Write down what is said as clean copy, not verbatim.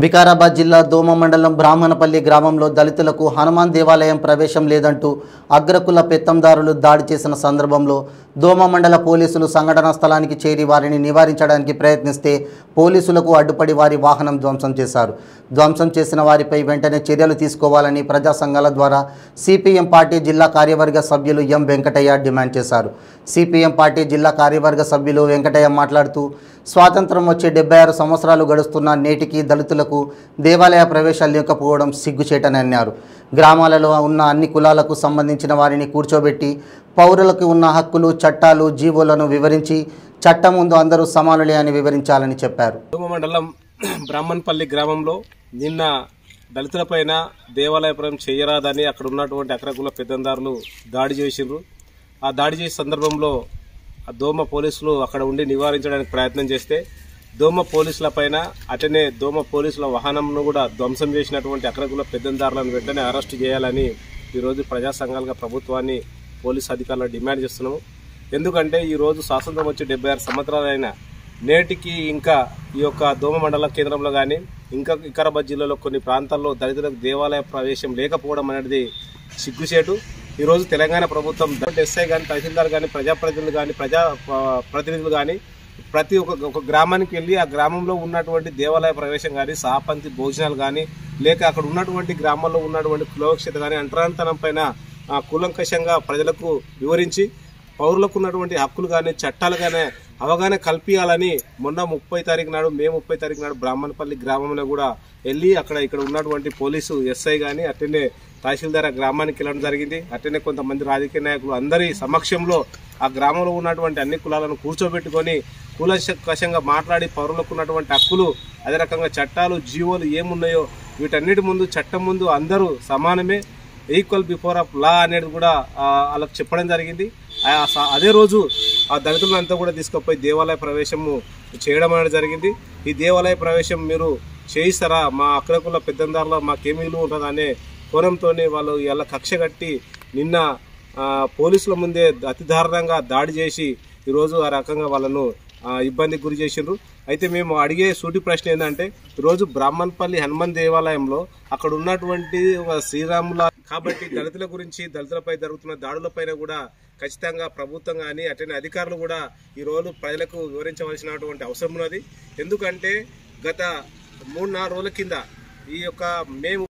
వికారాబాద్ జిల్లా దోమ మండలం బ్రాహ్మణపల్లి గ్రామంలో దళితులకు హనుమాన్ దేవాలయం ప్రవేశం లేదంటూ అగ్రకుల పెత్తందారులు దాడి చేసిన సందర్భంలో దోమ మండల పోలీసులు సంఘటనా స్థలానికి చేరి వారిని నివారించడానికి ప్రయత్నిస్తే పోలీసులకు అడ్డుపడి వారి వాహనం ధ్వంసం చేశారు. ధ్వంసం చేసిన వారిపై వెంటనే చర్యలు తీసుకోవాలని ప్రజా సంఘాల ద్వారా సిపిఎం పార్టీ జిల్లా కార్యవర్గ సభ్యులు ఎం వెంకటయ్య డిమాండ్ చేశారు. సిపిఎం పార్టీ జిల్లా కార్యవర్గ సభ్యులు వెంకటయ్య మాట్లాడుతూ స్వాతంత్రం వచ్చి 76 సంవత్సరాలు గడుస్తున్న నేటికి దళితులకు దేవాలయ ప్రవేశాలు లేకపోవడం సిగ్గుచేటని అన్నారు. గ్రామాలలో ఉన్న అన్ని కులాలకు సంబంధించిన వారిని కూర్చోబెట్టి పౌరులకు ఉన్న హక్కులు, చట్టాలు, జీవోలను వివరించి చట్టం ముందు అందరూ సమానులే అని వివరించాలని చెప్పారు. మండలం బ్రాహ్మణపల్లి గ్రామంలో నిన్న దళితులపైన దేవాలయ ప్రవేశం చేయరాదని అక్కడ ఉన్నటువంటి అగ్రకుల పెద్దందారులు దాడి చేసిండ్రు. ఆ దాడి చేసే సందర్భంలో దోమ పోలీసులు అక్కడ ఉండి నివారించడానికి ప్రయత్నం చేస్తే దోమ పోలీసుల పైన అటనే దోమ పోలీసుల వాహనంను కూడా ధ్వంసం చేసినటువంటి అగ్రకుల పెద్దందారులను వెంటనే అరెస్టు చేయాలని ఈరోజు ప్రజా సంఘాలుగా ప్రభుత్వాన్ని పోలీసు అధికారులు డిమాండ్ చేస్తున్నాము. ఎందుకంటే ఈరోజు స్వాతంత్రం వచ్చి 76 సంవత్సరాలైన నేటికి ఇంకా ఈ యొక్క దోమ మండల కేంద్రంలో కానీ ఇంకా వికారాబాద్ జిల్లాలో కొన్ని ప్రాంతాల్లో దళితులకు దేవాలయ ప్రవేశం లేకపోవడం అనేది సిగ్గుచేటు. ఈరోజు తెలంగాణ ప్రభుత్వం ఎస్ఐ కానీ, తహసీల్దార్ కానీ, ప్రజాప్రతినిధులు కానీ, ప్రతినిధులు కానీ ప్రతి ఒక్క గ్రామానికి వెళ్ళి ఆ గ్రామంలో ఉన్నటువంటి దేవాలయ ప్రవేశం కానీ, సహపంక్తి భోజనాలు కానీ, లేక అక్కడ ఉన్నటువంటి గ్రామాల్లో ఉన్నటువంటి కులవక్షత కానీ అంటరానితనం పైన కూలంకషంగా ప్రజలకు వివరించి పౌరులకు ఉన్నటువంటి హక్కులు కానీ, చట్టాలు కానీ అవగాహన కల్పించాలని మొన్న 30 తారీఖు నాడు, మే 30 తారీఖు నాడు బ్రాహ్మణపల్లి గ్రామంలో కూడా వెళ్ళి ఇక్కడ ఉన్నటువంటి పోలీసు ఎస్ఐ కానీ అట్టనే తహసీల్దార్ గ్రామానికి వెళ్ళడం జరిగింది. అట్టనే కొంతమంది రాజకీయ నాయకులు అందరి సమక్షంలో ఆ గ్రామంలో ఉన్నటువంటి అన్ని కులాలను కూర్చోబెట్టుకొని కూలంకషంగా మాట్లాడి పౌరులకు ఉన్నటువంటి హక్కులు, అదే రకంగా చట్టాలు, జీవోలు ఏమున్నాయో వీటన్నిటి ముందు చట్టం ముందు అందరూ సమానమే, ఈక్వల్ బిఫోర్ ఆఫ్ లా అనేది కూడా వాళ్ళకు చెప్పడం జరిగింది. అదే రోజు ఆ దళితులంతా కూడా తీసుకుపోయి దేవాలయ ప్రవేశము చేయడం అనేది జరిగింది. ఈ దేవాలయ ప్రవేశం మీరు చేయిస్తారా, మా అగ్రకుల పెద్దందారులో మాకేమి విలువ ఉంటుంది అనే కోణంతో వాళ్ళు ఇలా కక్ష కట్టి నిన్న పోలీసుల ముందే అతి దారుణంగా దాడి చేసి ఈరోజు ఆ రకంగా వాళ్ళను ఇబ్బందికి గురి చేసిండ్రు. అయితే మేము అడిగే సూటి ప్రశ్న ఏంటంటే, ఈరోజు బ్రాహ్మణపల్లి హనుమాన్ దేవాలయంలో అక్కడ ఉన్నటువంటి శ్రీరాముల కాబట్టి దళితుల గురించి, దళితులపై జరుగుతున్న దాడులపైన కూడా ఖచ్చితంగా ప్రభుత్వం కానీ అటనే అధికారులు కూడా ఈ రోజు ప్రజలకు వివరించవలసినటువంటి అవసరం ఉన్నది. ఎందుకంటే గత 3-4 రోజుల కింద ఈ యొక్క మే